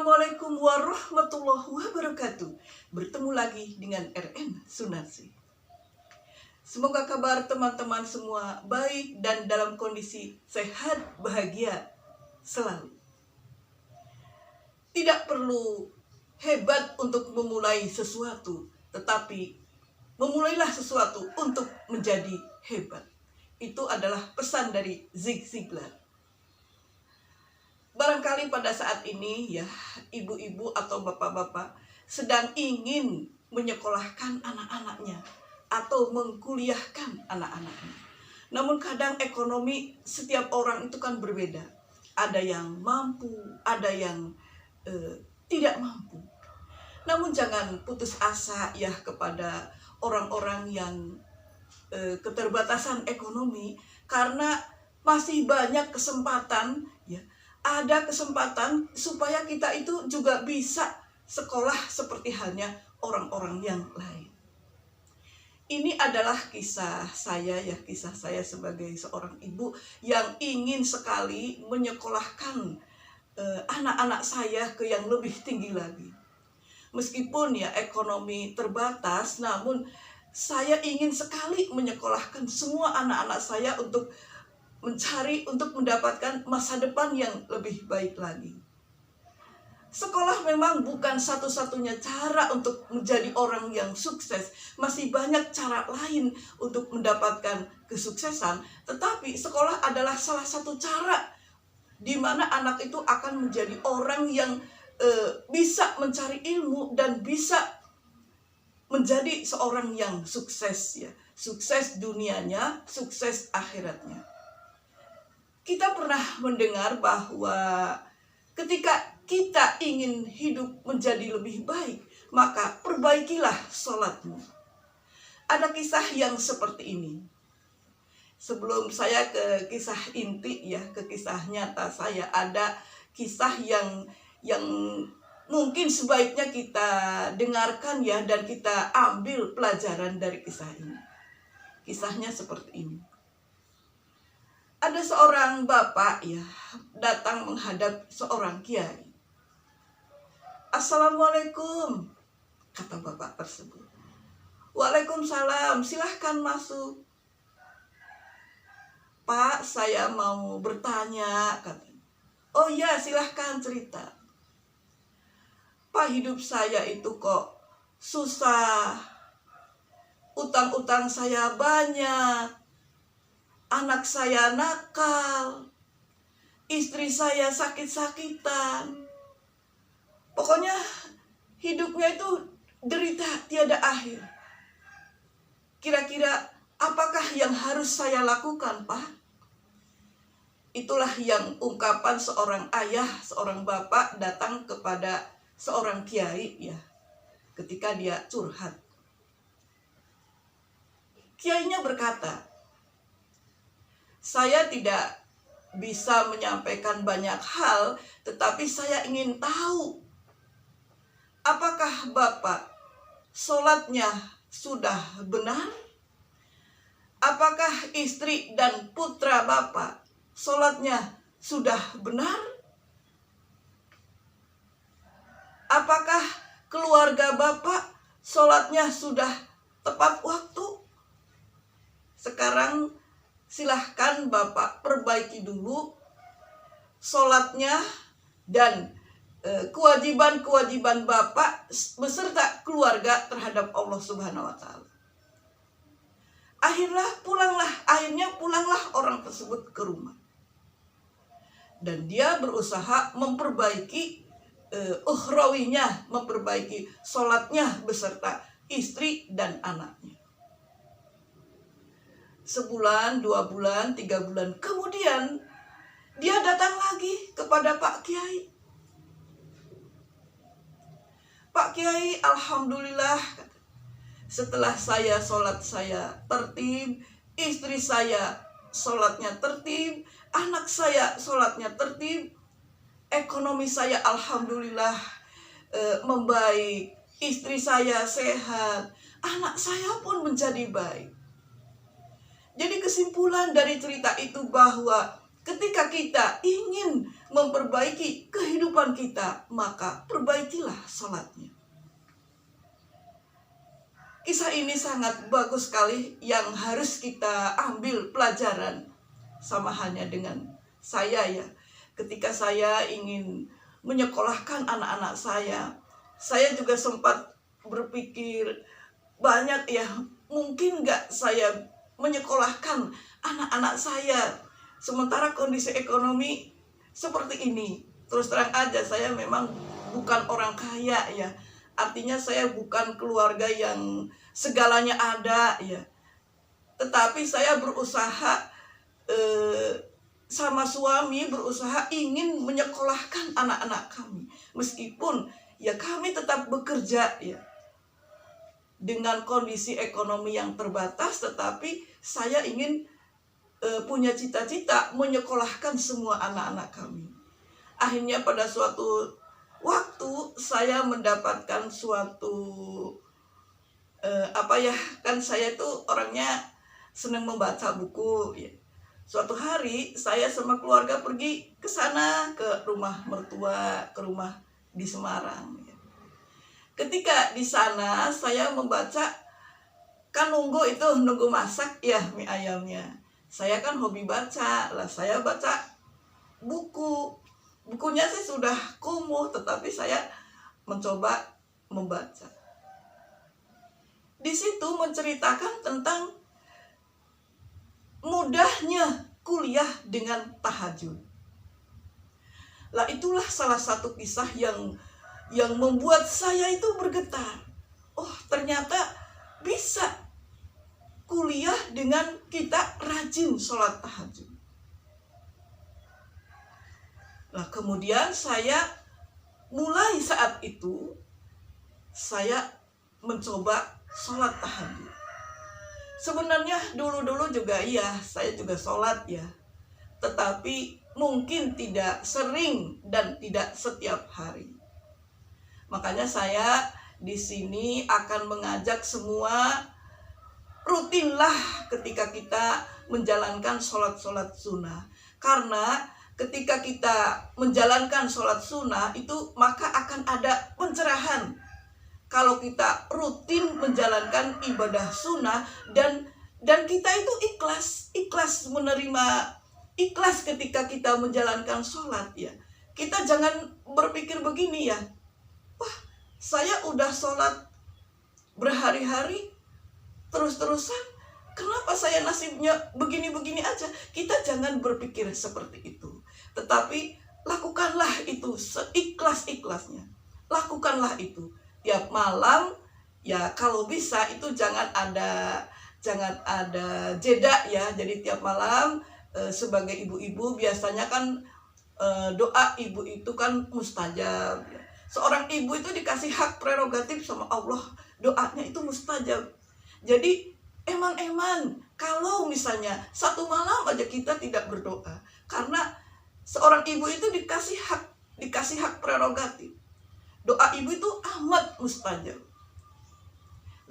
Assalamualaikum warahmatullahi wabarakatuh. Bertemu lagi dengan RN Sunarsi. Semoga kabar teman-teman semua baik dan dalam kondisi sehat, bahagia selalu. Tidak perlu hebat untuk memulai sesuatu, tetapi memulailah sesuatu untuk menjadi hebat. Itu adalah pesan dari Zig Ziglar. Barangkali pada saat ini ya, ibu-ibu atau bapak-bapak sedang ingin menyekolahkan anak-anaknya atau mengkuliahkan anak-anaknya. Namun kadang ekonomi setiap orang itu kan berbeda. Ada yang mampu, ada yang tidak mampu. Namun jangan putus asa ya kepada orang-orang yang keterbatasan ekonomi, karena masih banyak kesempatan ya. Ada kesempatan supaya kita itu juga bisa sekolah seperti halnya orang-orang yang lain. Ini adalah kisah saya ya, kisah saya sebagai seorang ibu yang ingin sekali menyekolahkan anak-anak saya ke yang lebih tinggi lagi. Meskipun ya ekonomi terbatas, namun saya ingin sekali menyekolahkan semua anak-anak saya untuk mendapatkan masa depan yang lebih baik lagi. Sekolah memang bukan satu-satunya cara untuk menjadi orang yang sukses. Masih banyak cara lain untuk mendapatkan kesuksesan. Tetapi sekolah adalah salah satu cara di mana anak itu akan menjadi orang yang bisa mencari ilmu dan bisa menjadi seorang yang sukses ya. Sukses dunianya, sukses akhiratnya. Kita pernah mendengar bahwa ketika kita ingin hidup menjadi lebih baik, maka perbaikilah sholatmu. Ada kisah yang seperti ini. Sebelum saya ke kisah inti ya, ke kisah nyata saya, ada kisah yang mungkin sebaiknya kita dengarkan ya, dan kita ambil pelajaran dari kisah ini. Kisahnya seperti ini. Ada seorang bapak ya datang menghadap seorang kiai. Assalamualaikum, kata bapak tersebut. Waalaikumsalam, silahkan masuk. Pak, saya mau bertanya, katanya. Oh iya, silahkan cerita. Pak, hidup saya itu kok susah. Utang-utang saya banyak. Anak saya nakal, istri saya sakit-sakitan. Pokoknya hidupnya itu derita tiada akhir. Kira-kira apakah yang harus saya lakukan, Pak? Itulah yang ungkapan seorang ayah, seorang bapak datang kepada seorang kiai ya, ketika dia curhat. Kiainya berkata, saya tidak bisa menyampaikan banyak hal, tetapi saya ingin tahu, apakah Bapak sholatnya sudah benar? Apakah istri dan putra Bapak sholatnya sudah benar? Apakah keluarga Bapak sholatnya sudah tepat waktu? Sekarang silahkan Bapak perbaiki dulu sholatnya dan kewajiban-kewajiban Bapak beserta keluarga terhadap Allah Subhanahu wa Ta'ala. Akhirnya pulanglah orang tersebut ke rumah. Dan dia berusaha memperbaiki ukhrawinya, memperbaiki sholatnya beserta istri dan anaknya. Sebulan, 2 bulan, 3 bulan kemudian dia datang lagi kepada Pak Kiai. Pak Kiai, alhamdulillah, setelah saya sholat saya tertib, istri saya sholatnya tertib, anak saya sholatnya tertib, ekonomi saya alhamdulillah membaik, istri saya sehat, anak saya pun menjadi baik. Jadi kesimpulan dari cerita itu bahwa Ketika kita ingin memperbaiki kehidupan kita, maka perbaikilah sholatnya. Kisah ini sangat bagus sekali yang harus kita ambil pelajaran. Sama halnya dengan saya ya. Ketika saya ingin menyekolahkan anak-anak saya juga sempat berpikir banyak ya, mungkin gak saya menyekolahkan anak-anak saya sementara kondisi ekonomi seperti ini. Terus terang aja, saya memang bukan orang kaya ya. Artinya saya bukan keluarga yang segalanya ada ya. Tetapi saya berusaha sama suami berusaha ingin menyekolahkan anak-anak kami. Meskipun ya kami tetap bekerja ya. Dengan kondisi ekonomi yang terbatas, tetapi saya ingin punya cita-cita menyekolahkan semua anak-anak kami. Akhirnya pada suatu waktu saya mendapatkan suatu kan saya itu orangnya senang membaca buku ya. Suatu hari saya sama keluarga pergi ke sana, ke rumah mertua, ke rumah di Semarang ya. Ketika di sana saya membaca, kan nunggu masak ya mie ayamnya. Saya kan hobi baca, lah saya baca buku. Bukunya sih sudah kumuh, tetapi saya mencoba membaca. Di situ menceritakan tentang mudahnya kuliah dengan tahajud. Lah itulah salah satu kisah yang membuat saya itu bergetar. Oh, ternyata bisa kuliah dengan kita rajin sholat tahajud. Nah, kemudian saya mulai saat itu saya mencoba sholat tahajud. Sebenarnya dulu-dulu juga iya, saya juga sholat ya. Tetapi mungkin tidak sering dan tidak setiap hari. Makanya saya di sini akan mengajak semua rutinlah ketika kita menjalankan sholat-sholat sunnah. Karena ketika kita menjalankan sholat sunnah itu maka akan ada pencerahan. Kalau kita rutin menjalankan ibadah sunnah dan kita itu ikhlas menerima, ikhlas ketika kita menjalankan sholat ya. Kita jangan berpikir begini ya, wah saya udah sholat berhari-hari terus-terusan, kenapa saya nasibnya begini-begini aja. Kita jangan berpikir seperti itu, tetapi lakukanlah itu seikhlas-ikhlasnya. Lakukanlah itu tiap malam ya, kalau bisa itu jangan ada jeda ya. Jadi tiap malam sebagai ibu-ibu biasanya kan doa ibu itu kan mustajab ya. Seorang ibu itu dikasih hak prerogatif sama Allah, doanya itu mustajab. Jadi eman-eman kalau misalnya satu malam aja kita tidak berdoa, karena seorang ibu itu dikasih hak prerogatif. Doa ibu itu amat mustajab.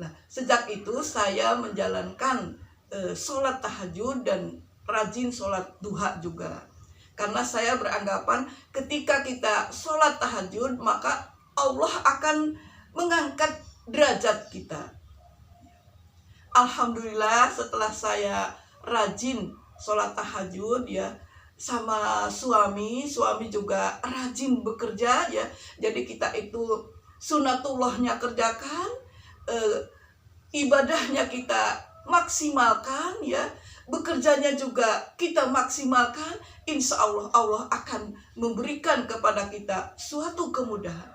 Nah, sejak itu saya menjalankan sholat tahajud dan rajin sholat duha juga. Karena saya beranggapan ketika kita sholat tahajud, maka Allah akan mengangkat derajat kita. Alhamdulillah setelah saya rajin sholat tahajud ya, sama suami juga rajin bekerja ya. Jadi kita itu sunatullahnya kerjakan, ibadahnya kita maksimalkan ya, bekerjanya juga kita maksimalkan. Insya Allah Allah akan memberikan kepada kita suatu kemudahan.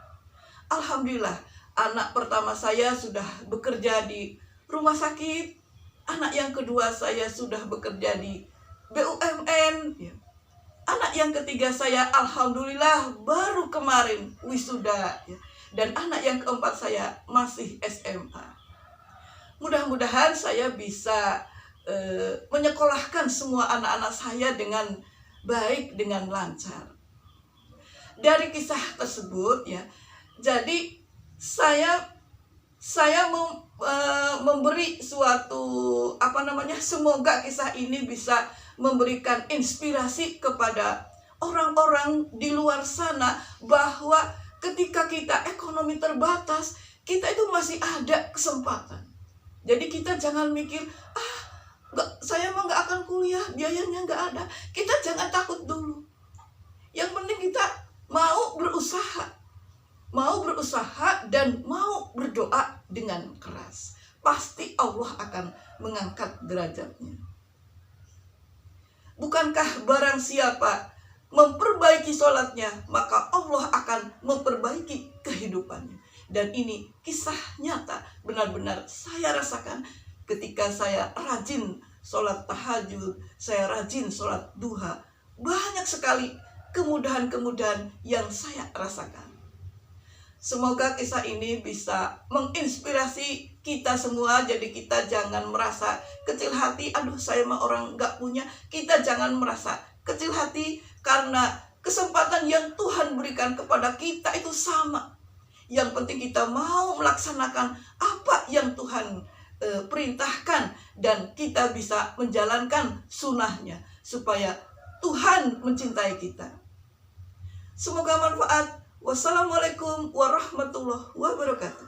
Alhamdulillah anak pertama saya sudah bekerja di rumah sakit, anak yang kedua saya sudah bekerja di BUMN ya. Anak yang ketiga saya alhamdulillah baru kemarin wisuda ya. Dan anak yang keempat saya masih SMA. Mudah-mudahan saya bisa menyekolahkan semua anak-anak saya dengan baik, dengan lancar. Dari kisah tersebut ya, jadi saya memberi suatu semoga kisah ini bisa memberikan inspirasi kepada orang-orang di luar sana bahwa ketika kita ekonomi terbatas, kita itu masih ada kesempatan. Jadi kita jangan mikir, saya mah nggak akan kuliah, biayanya nggak ada. Kita jangan takut dulu. Yang penting kita mau berusaha dan mau berdoa dengan keras. Pasti Allah akan mengangkat derajatnya. Bukankah barang siapa memperbaiki sholatnya, maka Allah akan memperbaiki kehidupannya. Dan ini kisah nyata, benar-benar saya rasakan ketika saya rajin sholat tahajud, saya rajin sholat duha. Banyak sekali kemudahan-kemudahan yang saya rasakan. Semoga kisah ini bisa menginspirasi kita semua. Jadi kita jangan merasa kecil hati, aduh saya mah orang gak punya. Kita jangan merasa kecil hati, karena kesempatan yang Tuhan berikan kepada kita itu sama. Yang penting kita mau melaksanakan apa yang Tuhan perintahkan, dan kita bisa menjalankan sunnahnya supaya Tuhan mencintai kita. Semoga manfaat. Wassalamualaikum warahmatullahi wabarakatuh.